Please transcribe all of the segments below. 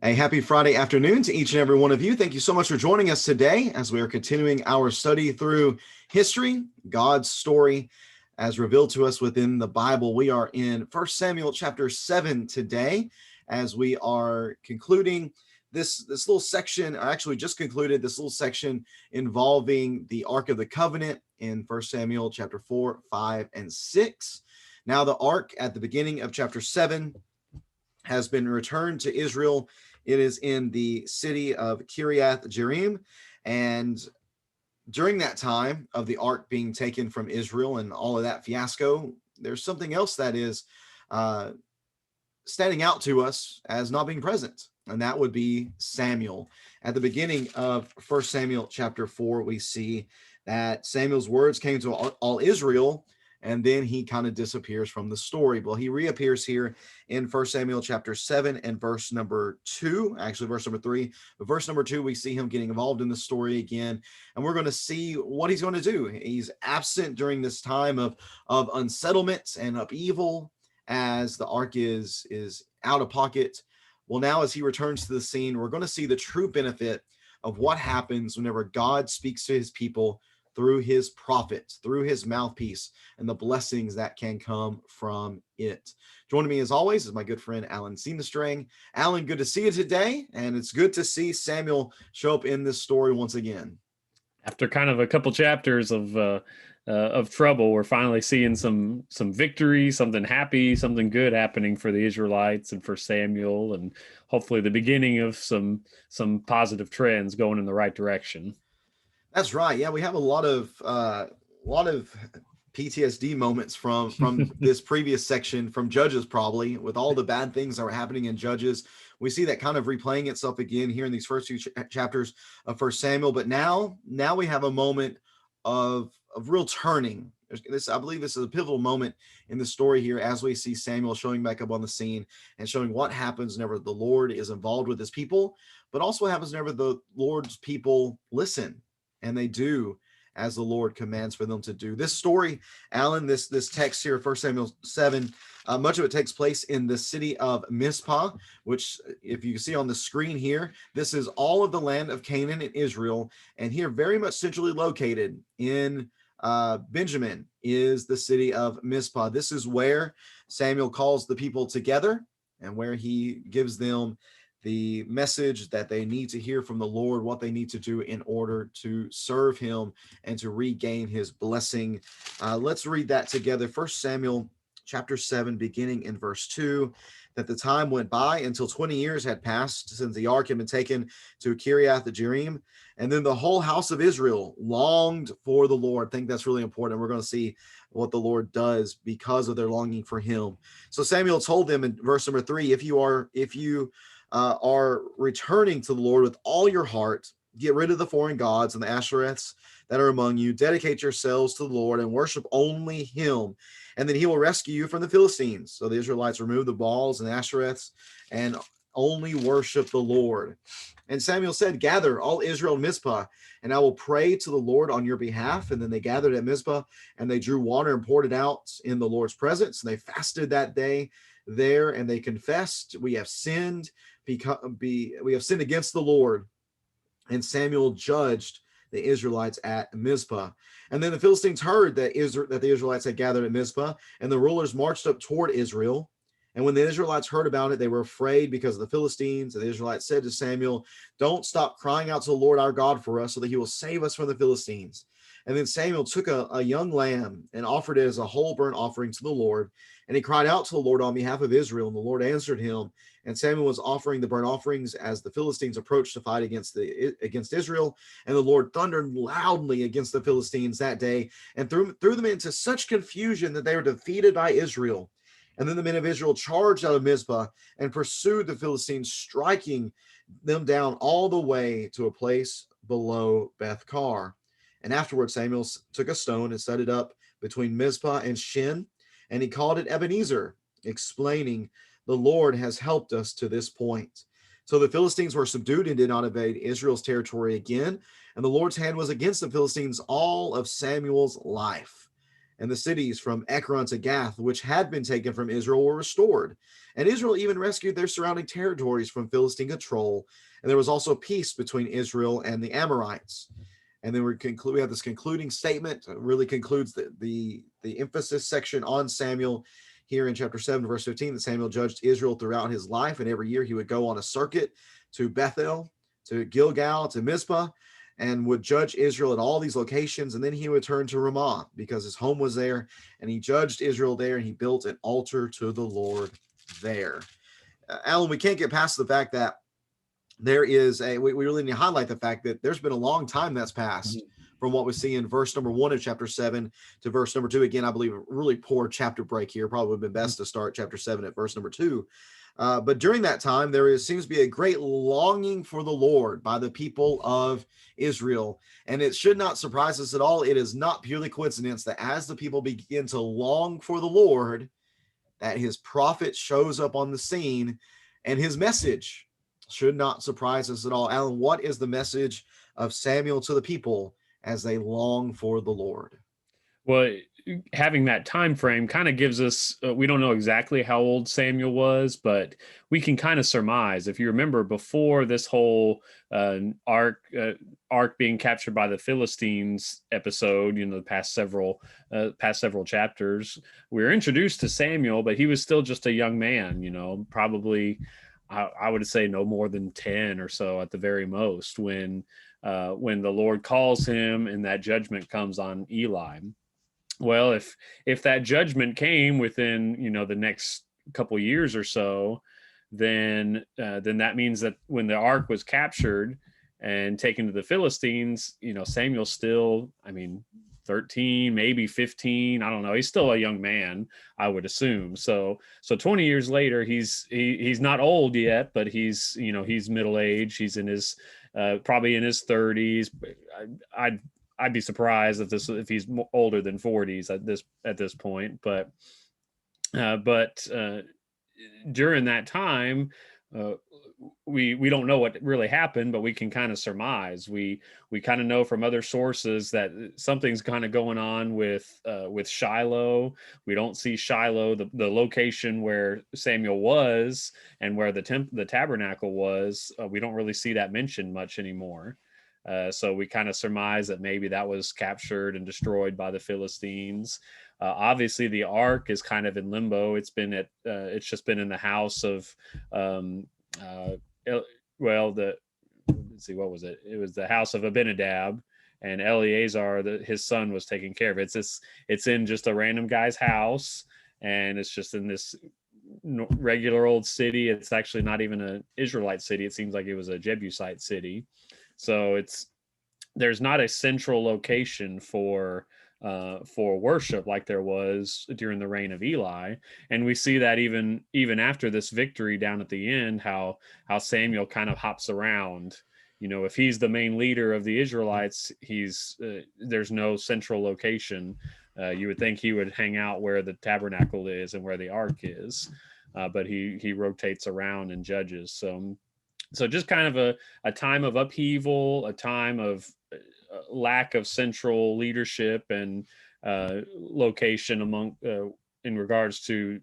A happy Friday afternoon to each and every one of you. Thank you so much for joining us today as we are continuing our study through history, God's story as revealed to us within the Bible. We are in 1 Samuel chapter 7 today as we are concluding this little section, or actually just concluded this little section involving the Ark of the Covenant in 1 Samuel chapter 4, 5, and 6. Now the Ark at the beginning of chapter 7 has been returned to Israel. It is in the city of Kiriath Jearim. And during that time of the ark being taken from Israel and all of that fiasco, there's something else that is standing out to us as not being present. And that would be Samuel. At the beginning of 1 Samuel chapter 4, we see that Samuel's words came to all Israel, and then he kind of disappears from the story. Well, he reappears here in 1 Samuel chapter 7 and verse number 2, actually verse number 3. But verse number 2, we see him getting involved in the story again, and we're going to see what he's going to do. He's absent during this time of unsettlement and upheaval as the ark is out of pocket. Well, now as he returns to the scene, we're going to see the true benefit of what happens whenever God speaks to his people through his prophets, through his mouthpiece, and the blessings that can come from it. Joining me as always is my good friend Alan Seamestrang. Alan, good to see you today, and it's good to see Samuel show up in this story once again. After kind of a couple chapters of trouble, we're finally seeing some victory, something happy, something good happening for the Israelites and for Samuel, and hopefully the beginning of some positive trends going in the right direction. That's right. Yeah, we have a lot of PTSD moments from this previous section from Judges, probably with all the bad things that were happening in Judges. We see that kind of replaying itself again here in these first two chapters of First Samuel. But now we have a moment of real turning. I believe this is a pivotal moment in the story here as we see Samuel showing back up on the scene and showing what happens whenever the Lord is involved with his people, but also what happens whenever the Lord's people listen and they do as the Lord commands for them to do. This story, Alan, this text here, 1 Samuel 7, much of it takes place in the city of Mizpah, which, if you see on the screen here, this is all of the land of Canaan and Israel. And here, very much centrally located in Benjamin, is the city of Mizpah. This is where Samuel calls the people together and where he gives them the message that they need to hear from the Lord, what they need to do in order to serve him and to regain his blessing. Let's read that together. 1 Samuel chapter 7, beginning in verse 2, that the time went by until 20 years had passed since the ark had been taken to Kiriath Jearim, and then the whole house of Israel longed for the Lord. I think that's really important. We're going to see what the Lord does because of their longing for him. So Samuel told them in verse number 3, if you are returning to the Lord with all your heart, get rid of the foreign gods and the Ashereths that are among you, dedicate yourselves to the Lord and worship only him, and then he will rescue you from the Philistines. So the Israelites removed the Baals and the Ashereths and only worship the Lord. And Samuel said, gather all Israel in Mizpah, and I will pray to the Lord on your behalf. And then they gathered at Mizpah, and they drew water and poured it out in the Lord's presence. And they fasted that day there, and they confessed, we have sinned against the Lord. And Samuel judged the Israelites at Mizpah. And then the Philistines heard that the Israelites had gathered at Mizpah, and the rulers marched up toward Israel. And when the Israelites heard about it, they were afraid because of the Philistines. And the Israelites said to Samuel, don't stop crying out to the Lord our God for us, so that he will save us from the Philistines. And then Samuel took a young lamb and offered it as a whole burnt offering to the Lord. And he cried out to the Lord on behalf of Israel, and the Lord answered him. And Samuel was offering the burnt offerings as the Philistines approached to fight against Israel. And the Lord thundered loudly against the Philistines that day and threw them into such confusion that they were defeated by Israel. And then the men of Israel charged out of Mizpah and pursued the Philistines, striking them down all the way to a place below Beth-kar. And afterwards Samuel took a stone and set it up between Mizpah and Shin, and he called it Ebenezer, explaining, the Lord has helped us to this point. So the Philistines were subdued and did not invade Israel's territory again, and the Lord's hand was against the Philistines all of Samuel's life. and the cities from Ekron to Gath, which had been taken from Israel, were restored. And Israel even rescued their surrounding territories from Philistine control. And there was also peace between Israel and the Amorites. And then we have this concluding statement, really concludes the emphasis section on Samuel here in chapter 7, verse 15, that Samuel judged Israel throughout his life. And every year he would go on a circuit to Bethel, to Gilgal, to Mizpah, and would judge Israel at all these locations. And then he would turn to Ramah because his home was there. And he judged Israel there, and he built an altar to the Lord there. Alan, we can't get past the fact that there is we really need to highlight the fact that there's been a long time that's passed from what we see in verse number 1 of chapter 7 to verse number 2. Again, I believe a really poor chapter break here. Probably would have been best to start chapter 7 at verse number 2. But during that time, seems to be a great longing for the Lord by the people of Israel. And it should not surprise us at all. It is not purely coincidence that as the people begin to long for the Lord, that his prophet shows up on the scene, and his message should not surprise us at all. Alan, what is the message of Samuel to the people as they long for the Lord? Well, having that time frame kind of gives us, we don't know exactly how old Samuel was, but we can kind of surmise. If you remember, before this whole ark being captured by the Philistines episode, the past several chapters, we were introduced to Samuel, but he was still just a young man, probably I would say no more than 10 or so at the very most when the Lord calls him and that judgment comes on Eli. Well, if that judgment came within, the next couple years or so, then that means that when the ark was captured and taken to the Philistines, Samuel's still, 13, maybe 15. I don't know. He's still a young man, I would assume. So 20 years later, he's not old yet, but he's middle age. He's in his probably in his 30s. I'd be surprised if he's older than 40s at this point. But during that time, we don't know what really happened, but we can kind of surmise. We kind of know from other sources that something's kind of going on with Shiloh. We don't see Shiloh, the location where Samuel was and where the tabernacle was. We don't really see that mentioned much anymore. So we kind of surmise that maybe that was captured and destroyed by the Philistines. Obviously, the ark is kind of in limbo. It's just been in the house of, let's see, what was it? It was the house of Abinadab, and Eleazar, his son, was taking care of it. It's in just a random guy's house, and it's just in this regular old city. It's actually not even an Israelite city. It seems like it was a Jebusite city. So there's not a central location for worship like there was during the reign of Eli. And we see that even after this victory down at the end, how Samuel kind of hops around. If he's the main leader of the Israelites, there's no central location. You would think he would hang out where the tabernacle is and where the ark is, but he rotates around and judges. So just kind of a time of upheaval, a time of lack of central leadership and location in regards to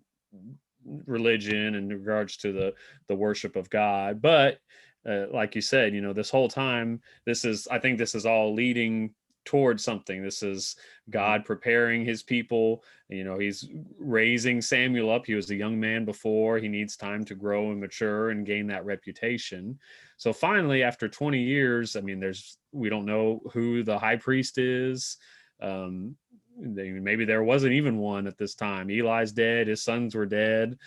religion and in regards to the worship of God. But like you said, this whole time, I think this is all leading towards something. This is God preparing his people. He's raising Samuel up. He was a young man before. He needs time to grow and mature and gain that reputation. So finally, after 20 years, we don't know who the high priest is. Maybe there wasn't even one at this time. Eli's dead. His sons were dead.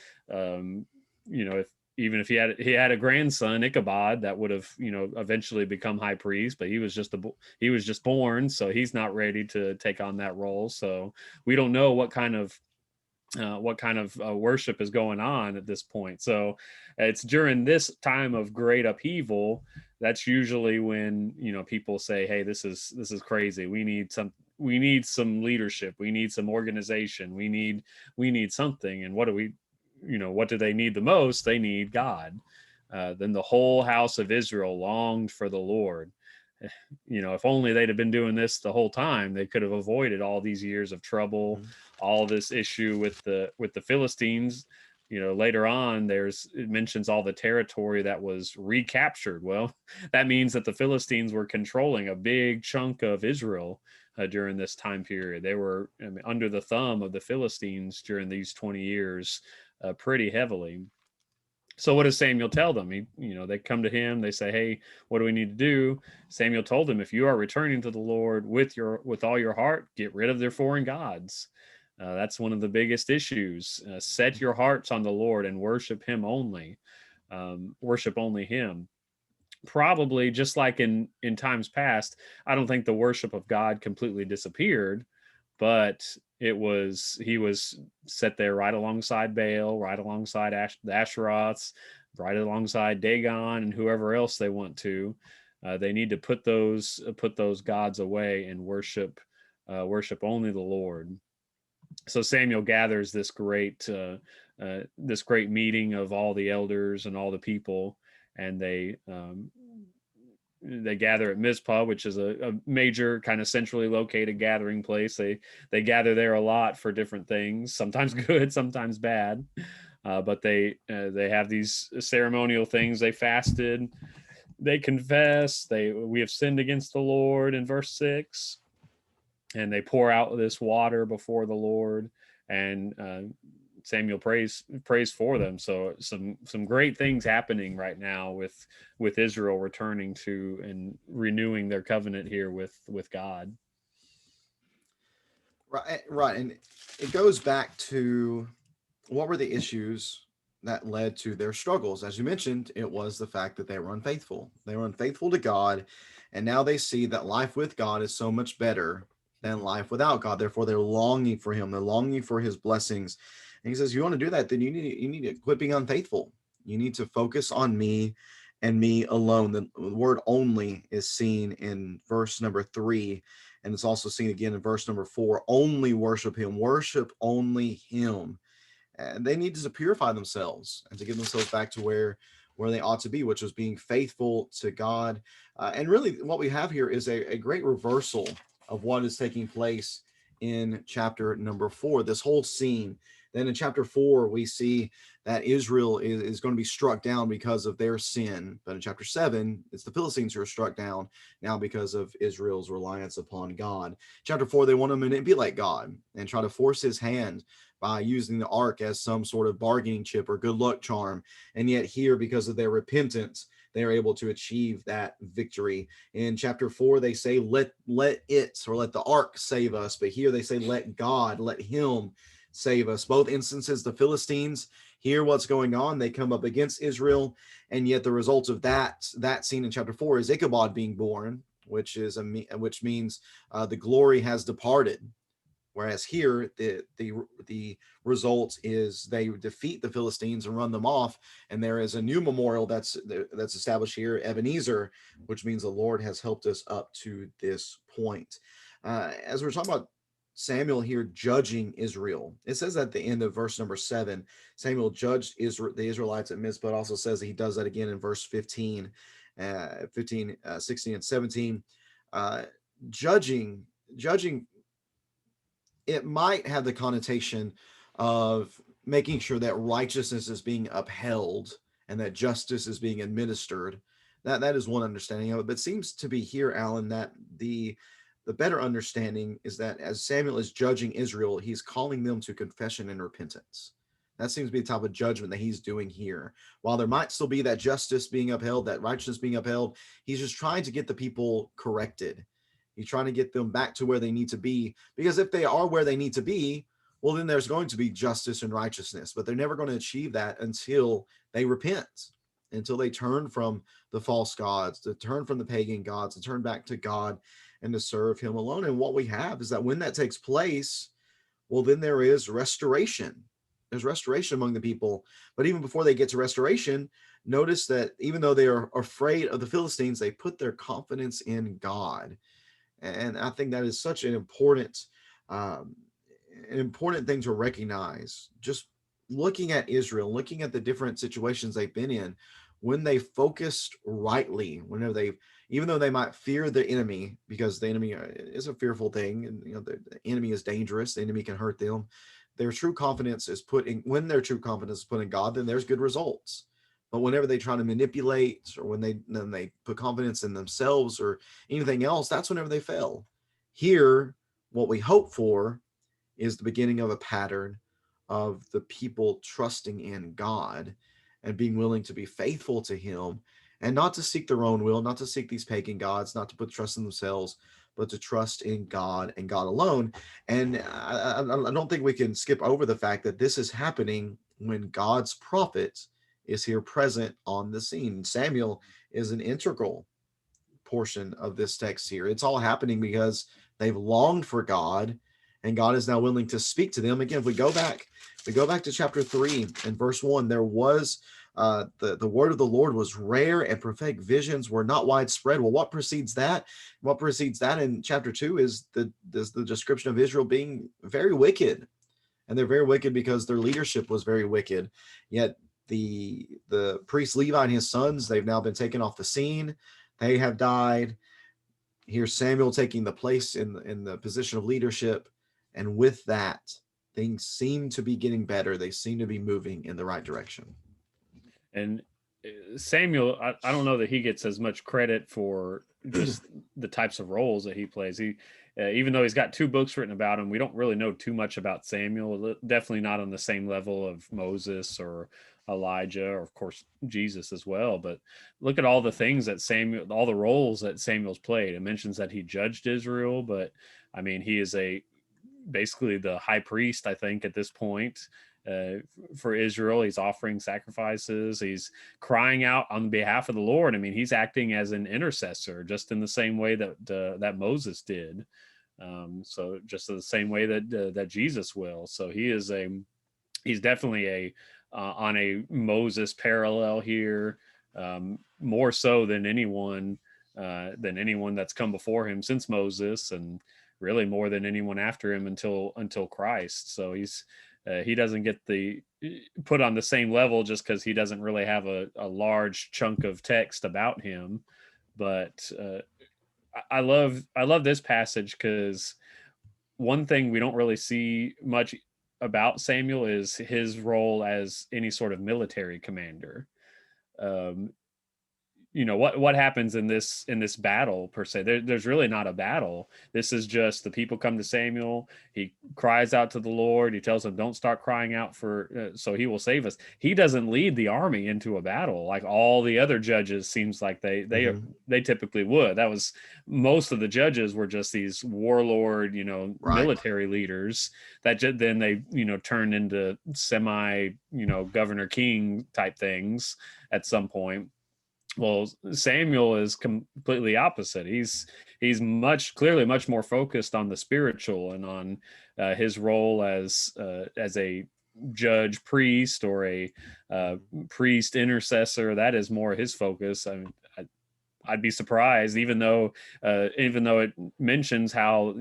If he had a grandson, Ichabod, that would have eventually become high priest, but he was just born, so he's not ready to take on that role. So we don't know what kind of worship is going on at this point. So it's during this time of great upheaval that's usually when people say, "Hey, this is crazy. We need some leadership. We need some organization. We need something." And what do they need the most? They need God. Then the whole house of Israel longed for the Lord. if only they'd have been doing this the whole time, they could have avoided all these years of trouble, Mhm. all this issue with the Philistines. Later on, it mentions all the territory that was recaptured. Well, that means that the Philistines were controlling a big chunk of Israel during this time period. They were, I mean, under the thumb of the Philistines during these 20 years pretty heavily. So what does Samuel tell them? They come to him, they say, "Hey, what do we need to do?" Samuel told them, "If you are returning to the Lord with all your heart, get rid of their foreign gods." That's one of the biggest issues. Set your hearts on the Lord and worship him only. Worship only him. Probably just like in times past, I don't think the worship of God completely disappeared, but he was set there right alongside Baal, right alongside the Asheroths, right alongside Dagon and whoever else they want to. They need to put those gods away and worship only the Lord. So Samuel gathers this great meeting of all the elders and all the people, and they gather at Mizpah, which is a major kind of centrally located gathering place. They gather there a lot for different things, sometimes good, sometimes bad. But they have these ceremonial things. They fasted, they confess, we have sinned against the Lord in verse 6, and they pour out this water before the Lord, and Samuel prays for them. So some great things happening right now with Israel returning to and renewing their covenant here with God. Right, right, and it goes back to what were the issues that led to their struggles. As you mentioned, it was the fact that they were unfaithful. They were unfaithful to God, and now they see that life with God is so much better than life without God. Therefore, they're longing for Him. They're longing for His blessings. And He says, "You want to do that? Then you need to quit being unfaithful. You need to focus on me and me alone." The word "only" is seen in verse number 3, and it's also seen again in verse number 4. Only worship Him. Worship only Him. And they need to purify themselves and to get themselves back to where they ought to be, which was being faithful to God. And really, what we have here is a great reversal of what is taking place in chapter number 4. This whole scene. Then in chapter 4, we see that Israel is going to be struck down because of their sin. But in chapter 7, it's the Philistines who are struck down now because of Israel's reliance upon God. Chapter 4, they want to manipulate God and try to force his hand by using the ark as some sort of bargaining chip or good luck charm. And yet here, because of their repentance, they are able to achieve that victory. In chapter 4, they say, let it, or let the ark save us. But here they say, let God, let him save us. Both instances, the Philistines hear what's going on. They come up against Israel. And yet the result of that scene in chapter 4 is Ichabod being born, which means the glory has departed. Whereas here, the result is they defeat the Philistines and run them off, and there is a new memorial that's established here, Ebenezer, which means the Lord has helped us up to this point. As we're talking about Samuel here judging Israel, it says at the end of verse number 7, Samuel judged the Israelites at Mizpah. It also says that he does that again in verse 15, 16, and 17. Judging it might have the connotation of making sure that righteousness is being upheld and that justice is being administered. That is one understanding of it. But it seems to be here, Alan, that the better understanding is that as Samuel is judging Israel, he's calling them to confession and repentance. That seems to be the type of judgment that he's doing here. While there might still be that justice being upheld, that righteousness being upheld, he's just trying to get the people corrected. He's trying to get them back to where they need to be, because if they are where they need to be, well, then there's going to be justice and righteousness, but they're never going to achieve that until they repent, until they turn from the false gods, to turn from the pagan gods, to turn back to God and to serve him alone. And what we have is that when that takes place, well, then there is restoration. There's restoration among the people. But even before they get to restoration, notice that even though they are afraid of the Philistines, they put their confidence in God. And I think that is such um, an important thing to recognize. Just looking at Israel, looking at the different situations they've been in, when they focused rightly, whenever they, even though they might fear the enemy, because the enemy is a fearful thing, and the enemy is dangerous, the enemy can hurt them. Their true confidence is put in, when their true confidence is put in God, then there's good results. But whenever they try to manipulate, or when they put confidence in themselves or anything else, that's whenever they fail. Here, what we hope for is the beginning of a pattern of the people trusting in God and being willing to be faithful to Him, and not to seek their own will, not to seek these pagan gods, not to put trust in themselves, but to trust in God and God alone. And I don't think we can skip over the fact that this is happening when God's prophet is here present on the scene. Samuel is an integral portion of this text here. It's all happening because they've longed for God, and God is now willing to speak to them. Again, if we go back to chapter 3 and verse 1, there was the word of the Lord was rare, and prophetic visions were not widespread. Well, what precedes that? What precedes that in chapter 2 is the description of Israel being very wicked. And they're very wicked because their leadership was very wicked. Yet the priest Levi and his sons, they've now been taken off the scene. They have died. Here's Samuel taking the place in the position of leadership. And with that, things seem to be getting better. They seem to be moving in the right direction. And Samuel, I don't know that he gets as much credit for just the types of roles that he plays. He, even though he's got 2 books written about him, we don't really know too much about Samuel. Definitely not on the same level of Moses or Elijah, or of course Jesus as well. But look at all the things that Samuel, all the roles that Samuel's played. It mentions that he judged Israel, but I mean, he is basically the high priest, I think, at this point. For Israel, he's offering sacrifices, he's crying out on behalf of the Lord. I mean, he's acting as an intercessor, just in the same way that Moses did. So just in the same way that Jesus will. So he's definitely on a Moses parallel here, more so than anyone that's come before him since Moses, and really more than anyone after him until Christ. So he doesn't get put on the same level just because he doesn't really have a large chunk of text about him. But I love this passage because one thing we don't really see much about Samuel is his role as any sort of military commander. What happens in this battle per se. There's really not a battle. This is just the people come to Samuel. He cries out to the Lord. He tells them, don't start crying out for so he will save us. He doesn't lead the army into a battle like all the other judges seems like they typically would. That was, most of the judges were just these warlord, Right. military leaders that then they turned into semi governor king type things at some point. Well, Samuel is completely opposite. He's clearly much more focused on the spiritual and on his role as a judge priest, or a priest intercessor. That is more his focus. I mean, I'd be surprised, even though it mentions how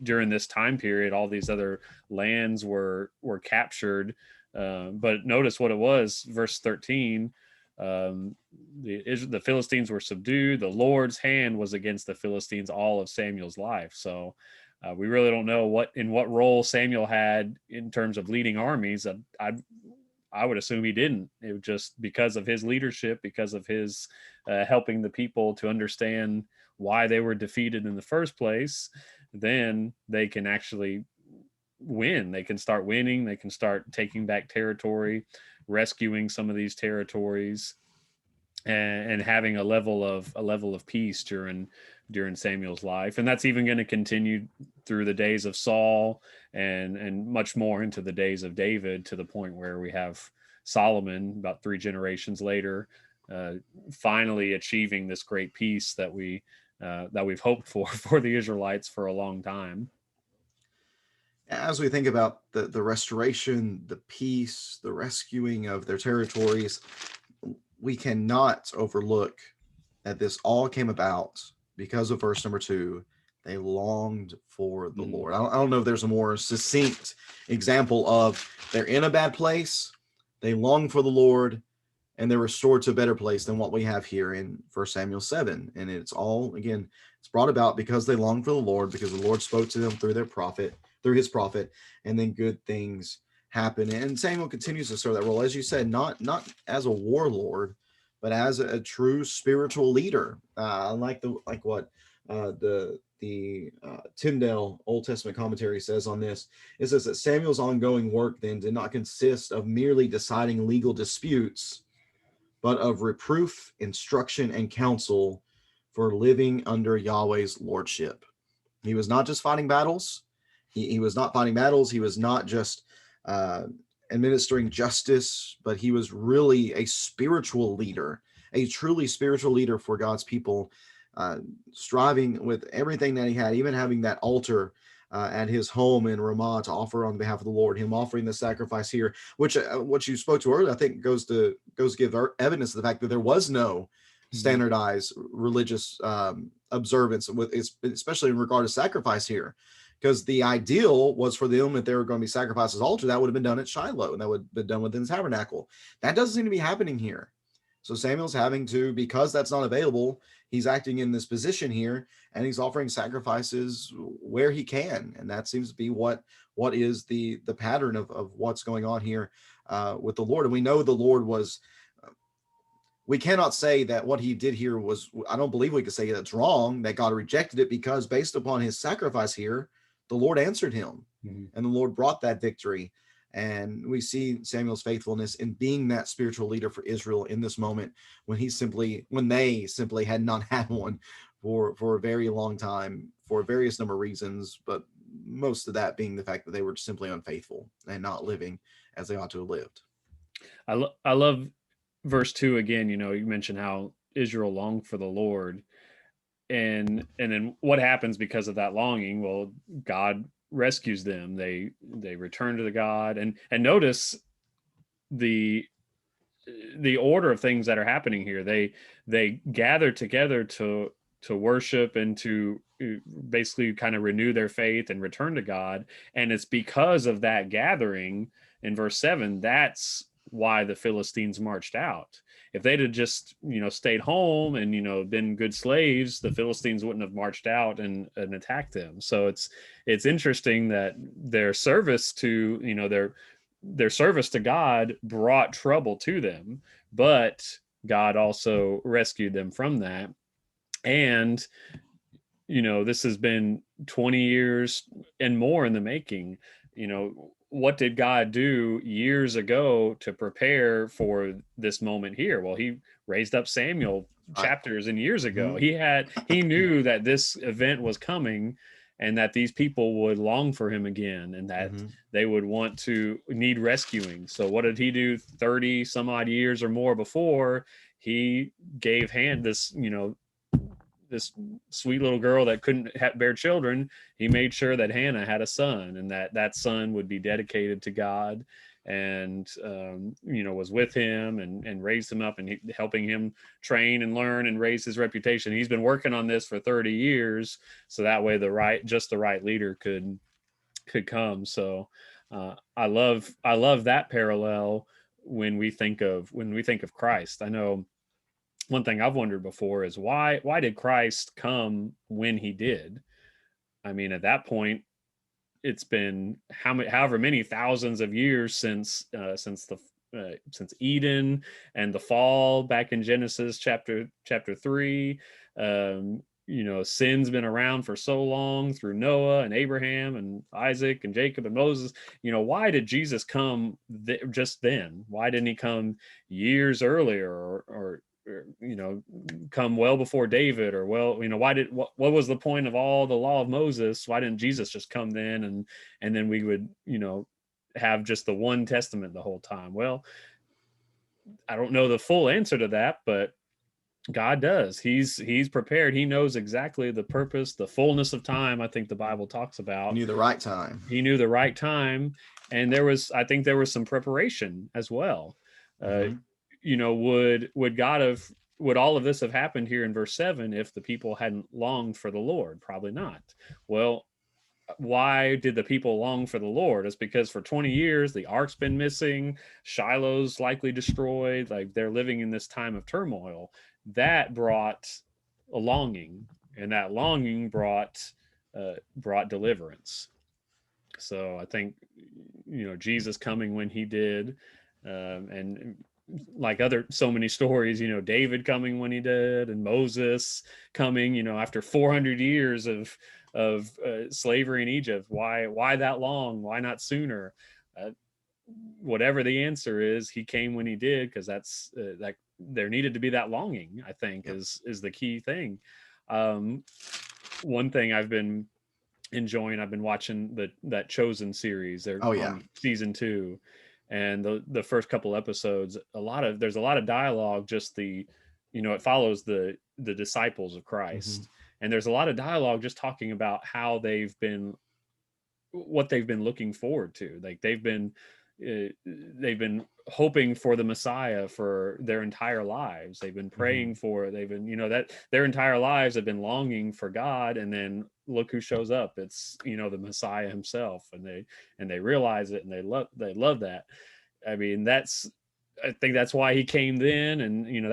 during this time period all these other lands were captured. But notice what it was, verse 13. The Philistines were subdued. The Lord's hand was against the Philistines all of Samuel's life. So we really don't know what role Samuel had in terms of leading armies. I would assume he didn't. It was just because of his leadership, because of his helping the people to understand why they were defeated in the first place. Then they can actually win. They can start winning. They can start taking back territory, rescuing some of these territories, and having a level of peace during Samuel's life. And that's even going to continue through the days of Saul and much more into the days of David, to the point where we have Solomon about 3 generations later finally achieving this great peace that we've hoped for the Israelites for a long time. As we think about the restoration, the peace, the rescuing of their territories, we cannot overlook that this all came about because of verse number 2. They longed for the Lord. I don't know if there's a more succinct example of they're in a bad place, they long for the Lord, and they're restored to a better place than what we have here in 1 Samuel 7. And it's all, again, it's brought about because they longed for the Lord, because the Lord spoke to them through his prophet, and then good things happen. And Samuel continues to serve that role, as you said, not as a warlord, but as a true spiritual leader. Like what the Tyndale Old Testament commentary says on this. It says that Samuel's ongoing work then did not consist of merely deciding legal disputes, but of reproof, instruction, and counsel for living under Yahweh's lordship. He was not just fighting battles. He was not fighting battles. He was not just administering justice, but he was really a spiritual leader, a truly spiritual leader for God's people, striving with everything that he had, even having that altar at his home in Ramah to offer on behalf of the Lord, him offering the sacrifice here, which what you spoke to earlier, I think goes to give evidence of the fact that there was no standardized religious observance, with especially in regard to sacrifice here, because the ideal was for them, if they were going to be sacrificed as altar, that would have been done at Shiloh, and that would have been done within the tabernacle. That doesn't seem to be happening here. So Samuel's having to, because that's not available, he's acting in this position here, and he's offering sacrifices where he can. And that seems to be what is the pattern of what's going on here with the Lord. And we know the Lord was, we cannot say that what he did here was, I don't believe we could say that's wrong, that God rejected it, because based upon his sacrifice here, the Lord answered him, and the Lord brought that victory. And we see Samuel's faithfulness in being that spiritual leader for Israel in this moment when they simply had not had one for a very long time, for a various number of reasons, but most of that being the fact that they were simply unfaithful and not living as they ought to have lived. I love verse 2 again. You mentioned how Israel longed for the Lord, and then what happens because of that longing? Well, God rescues them. They return to the God, and notice the order of things that are happening here. They gather together to worship and to basically kind of renew their faith and return to God. And it's because of that gathering in verse 7, that's why the Philistines marched out. If they'd have just, stayed home and, been good slaves, the Philistines wouldn't have marched out and attacked them. So it's interesting that their service to, their service to God brought trouble to them, but God also rescued them from that. And, this has been 20 years and more in the making. What did God do years ago to prepare for this moment here? Well, he raised up Samuel chapters and years ago. He knew that this event was coming, and that these people would long for him again, and that they would need rescuing. So what did he do 30 some odd years or more before? He gave this sweet little girl that couldn't bear children. He made sure that Hannah had a son, and that son would be dedicated to God, and was with him and raised him up, and helping him train and learn and raise his reputation. He's been working on this for 30 years, so that way the right leader could come. So I love that parallel when we think of Christ. I know one thing I've wondered before is why did Christ come when he did? I mean, at that point, it's been however many thousands of years since Eden and the fall back in Genesis chapter 3. Sin's been around for so long through Noah and Abraham and Isaac and Jacob and Moses. Why did Jesus come just then? Why didn't he come years earlier or come well before David? Or what was the point of all the law of Moses? Why didn't Jesus just come then and then we would have just the one testament the whole time? Well, I don't know the full answer to that, but God does. He's prepared. He knows exactly the purpose, the fullness of time. I think the Bible talks about. He knew the right time. He knew the right time, and I think there was some preparation as well. Would all of this have happened here in verse 7 if the people hadn't longed for the Lord? Probably not. Well, why did the people long for the Lord? It's because for 20 years the ark's been missing, Shiloh's likely destroyed, like they're living in this time of turmoil. That brought a longing, and that longing brought deliverance. So I think, Jesus coming when he did, and like other so many stories, David coming when he did, and Moses coming, after 400 years of slavery in Egypt. Why that long? Why not sooner? Uh, Whatever the answer is, he came when he did, because that's that there needed to be that longing. I think Yep. is the key thing. One thing I've been enjoying, I've been watching that Chosen series. They're Oh yeah. on season 2, and the first couple episodes, there's a lot of dialogue. Just it follows the disciples of Mhm. Christ, and there's a lot of dialogue just talking about how what they've been looking forward to. Like they've been hoping for the Messiah for their entire lives. They've been praying Mhm. for. They've been, that their entire lives have been longing for God, and then look who shows up. It's the Messiah himself, and they realize it, and they love that. I mean, I think that's why he came then, and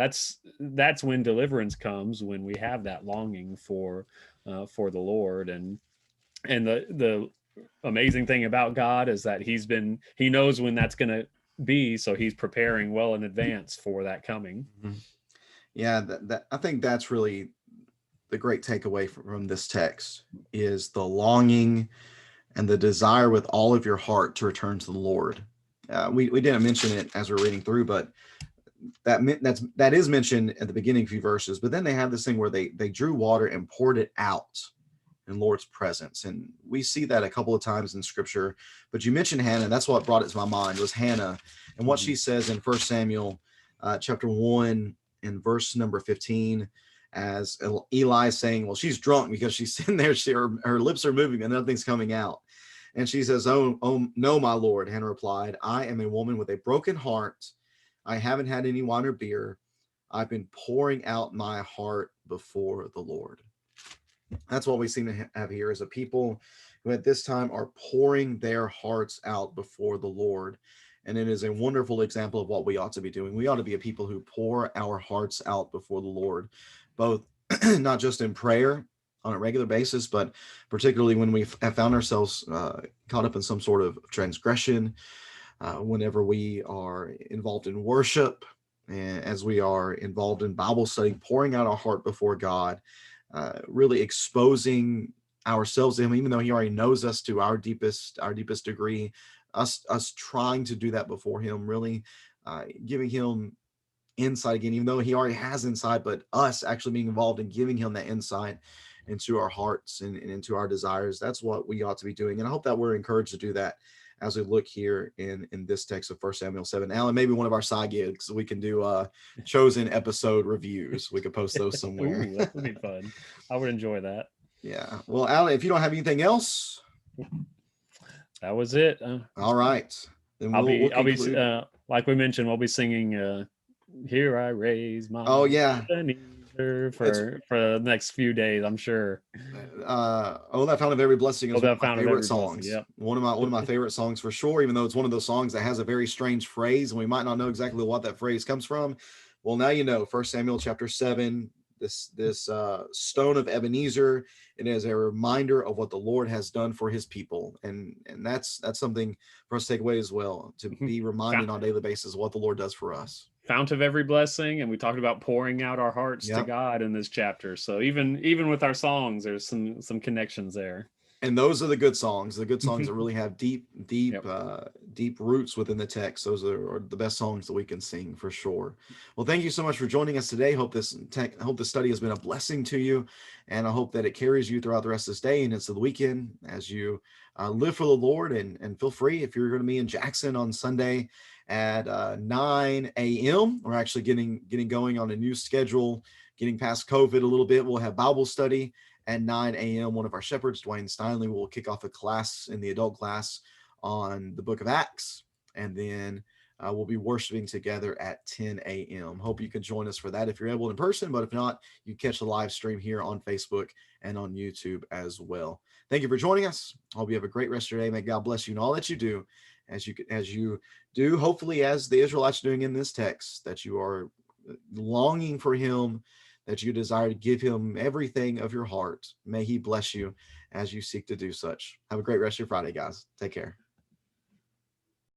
that's when deliverance comes, when we have that longing for the Lord. And the amazing thing about God is that he knows when that's going to be, so he's preparing well in advance for that coming. Mhm. Yeah, that I think that's really the great takeaway from this text is the longing and the desire with all of your heart to return to the Lord. We didn't mention it as we're reading through, but that is mentioned at the beginning few verses. But then they have this thing where they drew water and poured it out in Lord's presence, and we see that a couple of times in Scripture. But you mentioned Hannah. That's what brought it to my mind was Hannah and what she says in 1 Samuel chapter 1 in verse number 15. As Eli is saying, well, she's drunk because she's sitting there, her lips are moving and nothing's coming out. And she says, oh, no, my Lord. Hannah replied, I am a woman with a broken heart. I haven't had any wine or beer. I've been pouring out my heart before the Lord. That's what we seem to have here as a people who at this time are pouring their hearts out before the Lord. And it is a wonderful example of what we ought to be doing. We ought to be a people who pour our hearts out before the Lord, both not just in prayer on a regular basis, but particularly when we have found ourselves caught up in some sort of transgression, whenever we are involved in worship, and as we are involved in Bible study, pouring out our heart before God, really exposing ourselves to Him, even though He already knows us to our deepest degree. Us trying to do that before Him, really giving Him insight again, even though He already has insight, but us actually being involved in giving Him that insight into our hearts and into our desires. That's what we ought to be doing, and I hope that we're encouraged to do that as we look here in this text of 1 Samuel 7. Alan, maybe one of our side gigs, we can do chosen episode reviews. We could post those somewhere. Ooh, that would be fun. I would enjoy that. Yeah. Well, Alan, if you don't have anything else, That was it. all right, then we'll I'll be conclude. like we mentioned, we'll be singing "Here I Raise My Oh yeah, Ebenezer" it's for the next few days, I'm sure. oh, that fountain of every blessing Oh, is one that of my fountain of favorite every blessing. songs. Yep. One of my favorite songs for sure. Even though it's one of those songs that has a very strange phrase, and we might not know exactly what that phrase comes from. Well, now you know. 1 Samuel chapter 7. This stone of Ebenezer. It is a reminder of what the Lord has done for His people, and that's something for us to take away as well. To be reminded on a daily basis of what the Lord does for us. Fount of every blessing, and we talked about pouring out our hearts to Yep. God in this chapter. So even with our songs, there's some connections there. And those are the good songs, the good songs that really have Yep. deep roots within the text. Those are the best songs that we can sing for sure. Well, thank you so much for joining us today. Hope this study has been a blessing to you, and I hope that it carries you throughout the rest of this day and into the weekend as you live for the Lord. And feel free, if you're going to be in Jackson on Sunday at 9 a.m. We're actually getting going on a new schedule, getting past COVID a little bit. We'll have Bible study at 9 a.m. One of our shepherds, Dwayne Steinley, will kick off a class in the adult class on the book of Acts. And then we'll be worshiping together at 10 a.m. Hope you can join us for that if you're able in person, but if not, you catch the live stream here on Facebook and on YouTube as well. Thank you for joining us. Hope you have a great rest of your day. May God bless you in all that you do, as you do, hopefully, as the Israelites are doing in this text, that you are longing for him, that you desire to give him everything of your heart. May he bless you as you seek to do such. Have a great rest of your Friday, guys. Take care.